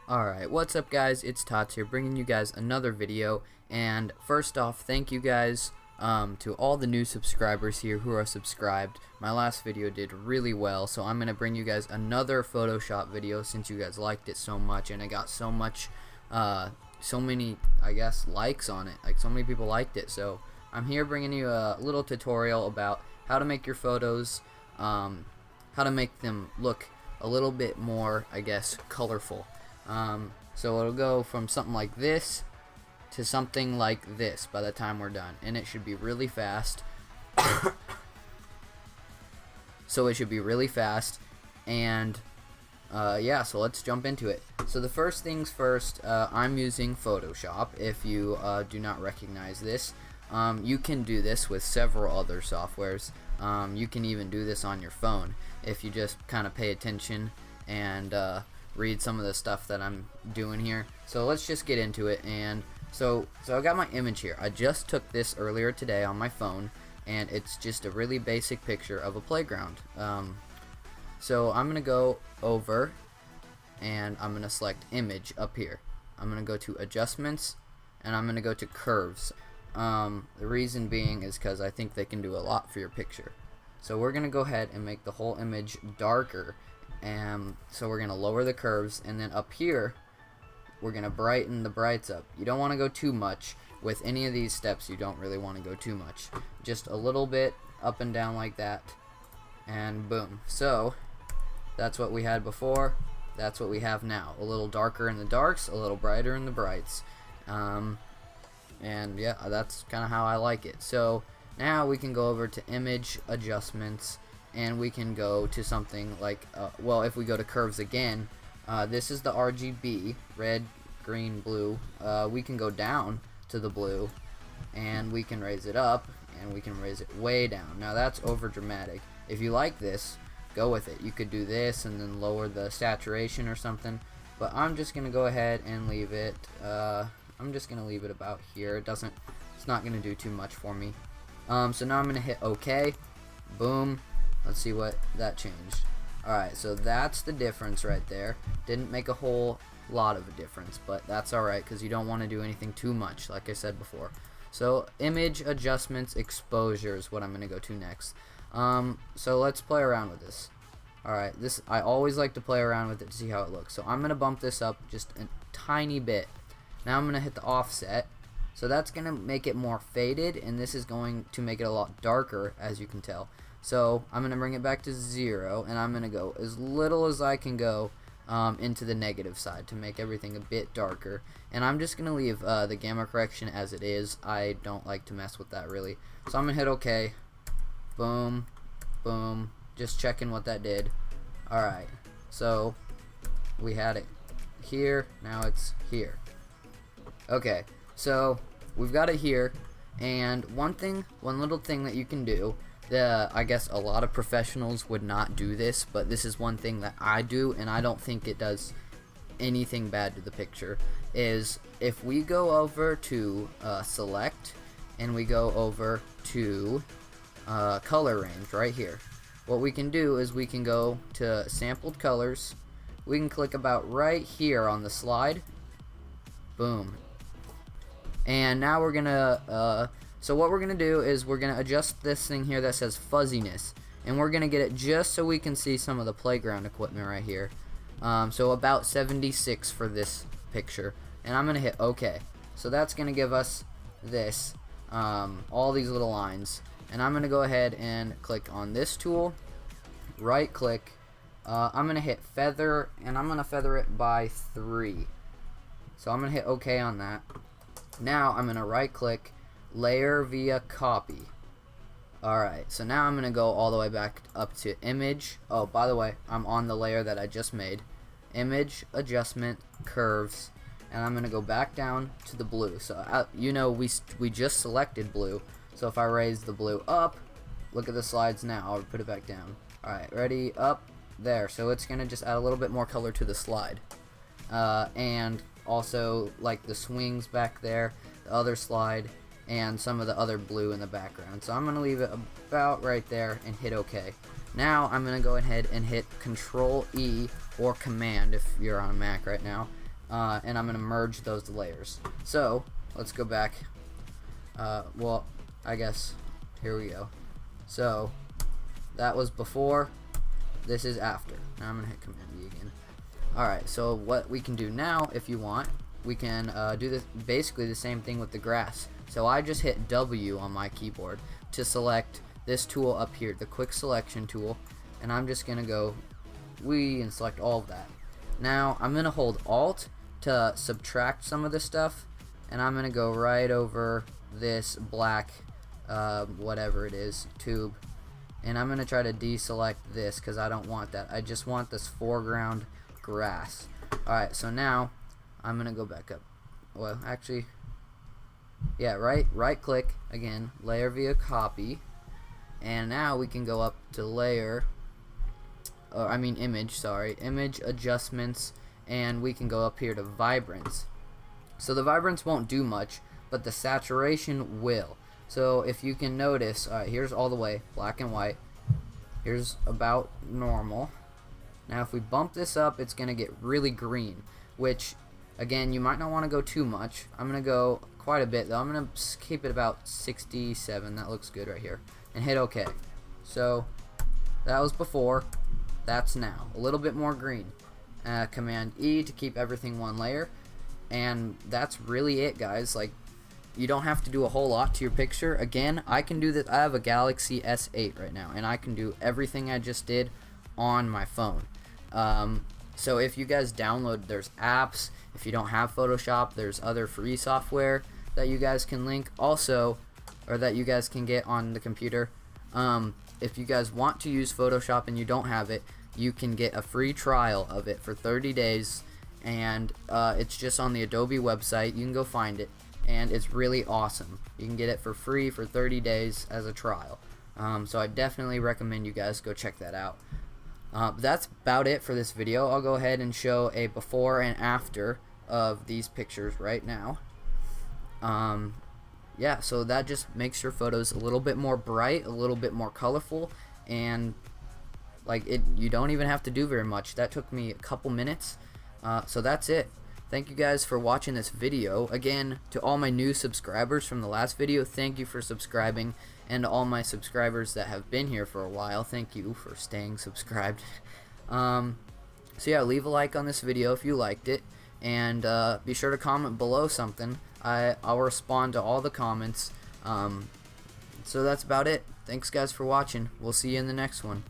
Alright, what's up guys, it's Tots here bringing you guys another video, and first off, thank you guys to all the new subscribers here who are subscribed. My last video did really well, so I'm going to bring you guys another Photoshop video since you guys liked it so much, and I got so many, I guess, likes on it, like so many people liked it, so I'm here bringing you a little tutorial about how to make your photos, how to make them look a little bit more, I guess, colorful. So it'll go from something like this to something like this by the time we're done, and it should be really fast. So it should be really fast, and yeah, so let's jump into it. So the first things first, I'm using Photoshop. If you do not recognize this, you can do this with several other softwares. You can even do this on your phone if you just kind of pay attention and read some of the stuff that I'm doing here. So let's just get into it. And so I got my image here. I just took this earlier today on my phone, and it's just a really basic picture of a playground. So I'm gonna go over and I'm gonna select image up here. I'm gonna go to adjustments and I'm gonna go to curves. The reason being is because I think they can do a lot for your picture. So we're gonna go ahead and make the whole image darker, and so we're gonna lower the curves, and then up here we're gonna brighten the brights up. You don't want to go too much with any of these steps. You don't really want to go too much, just a little bit up and down like that, and boom. So that's what we had before, that's what we have now. A little darker in the darks, a little brighter in the brights, and yeah, that's kind of how I like it. So now we can go over to image adjustments, and we can go to something like well, if we go to curves again, this is the RGB, red, green, blue. We can go down to the blue, and we can raise it up, and we can raise it way down. Now that's over dramatic. If you like this, go with it. You could do this and then lower the saturation or something, but I'm just gonna go ahead and leave it. I'm just gonna leave it about here. It's not gonna do too much for me. So now I'm gonna hit OK. Boom. Let's see what that changed. Alright, so that's the difference right there. Didn't make a whole lot of a difference, but that's alright because you don't want to do anything too much, like I said before. So image adjustments, exposure is what I'm going to go to next. So let's play around with this. Alright, I always like to play around with it to see how it looks. So I'm going to bump this up just a tiny bit. Now I'm going to hit the offset. So that's going to make it more faded, and this is going to make it a lot darker, as you can tell. So I'm going to bring it back to 0, and I'm going to go as little as I can go into the negative side to make everything a bit darker. And I'm just going to leave the gamma correction as it is. I don't like to mess with that really. So I'm going to hit OK. Boom. Boom. Just checking what that did. Alright. So we had it here. Now it's here. Okay. So we've got it here. And one little thing that you can do, I guess a lot of professionals would not do this, but this is one thing that I do, and I don't think it does anything bad to the picture, is if we go over to select, and we go over to color range right here, what we can do is we can go to sampled colors. We can click about right here on the slide. Boom. And now we're gonna so what we're going to do is we're going to adjust this thing here that says fuzziness, and we're going to get it just so we can see some of the playground equipment right here. So about 76 for this picture, and I'm going to hit OK. So that's going to give us this, all these little lines, and I'm going to go ahead and click on this tool, right click, I'm going to hit feather, and I'm going to feather it by 3. So I'm going to hit OK on that. Now I'm going to right click, layer via copy. Alright, so now I'm going to go all the way back up to image. Oh, by the way, I'm on the layer that I just made. Image, adjustment, curves, and I'm going to go back down to the blue. So you know we just selected blue, so if I raise the blue up, look at the slides now. I'll put it back down. Alright, ready, up, there. So it's going to just add a little bit more color to the slide. And also like the swings back there, the other slide, and some of the other blue in the background. So I'm going to leave it about right there and hit OK. Now I'm going to go ahead and hit Control E or Command if you're on a Mac right now, and I'm going to merge those layers. So let's go back. Well, I guess here we go. So that was before, this is after. Now I'm going to hit Command V again. Alright, so what we can do now, if you want, we can do this basically the same thing with the grass. So I just hit W on my keyboard to select this tool up here, the quick selection tool, and I'm just gonna go and select all of that. Now I'm gonna hold Alt to subtract some of this stuff, and I'm gonna go right over this black whatever it is tube, and I'm gonna try to deselect this because I don't want that. I just want this foreground grass. Alright, so now I'm gonna go back up. Well, actually, yeah, right click again, layer via copy, and now we can go up to layer, or I mean image, sorry, image adjustments, and we can go up here to vibrance. So the vibrance won't do much, but the saturation will. So if you can notice, alright, here's all the way black and white, here's about normal. Now if we bump this up, it's gonna get really green, which again, you might not want to go too much. I'm gonna go quite a bit though. I'm gonna keep it about 67. That looks good right here, and hit OK. So that was before, that's now. A little bit more green. Command E to keep everything one layer, and that's really it, guys. Like, you don't have to do a whole lot to your picture. Again, I can do that. I have a Galaxy S8 right now, and I can do everything I just did on my phone. So if you guys download, there's apps. If you don't have Photoshop, there's other free software that you guys can link also, or that you guys can get on the computer. If you guys want to use Photoshop and you don't have it, you can get a free trial of it for 30 days, and it's just on the Adobe website. You can go find it, and it's really awesome. You can get it for free for 30 days as a trial. So I definitely recommend you guys go check that out. That's about it for this video. I'll go ahead and show a before and after of these pictures right now. Yeah, so that just makes your photos a little bit more bright, a little bit more colorful, and like you don't even have to do very much. That took me a couple minutes. So that's it. Thank you guys for watching this video. Again, to all my new subscribers from the last video, thank you for subscribing. And to all my subscribers that have been here for a while, thank you for staying subscribed. So yeah, leave a like on this video if you liked it, and be sure to comment below something. I'll respond to all the comments. So that's about it. Thanks guys for watching. We'll see you in the next one.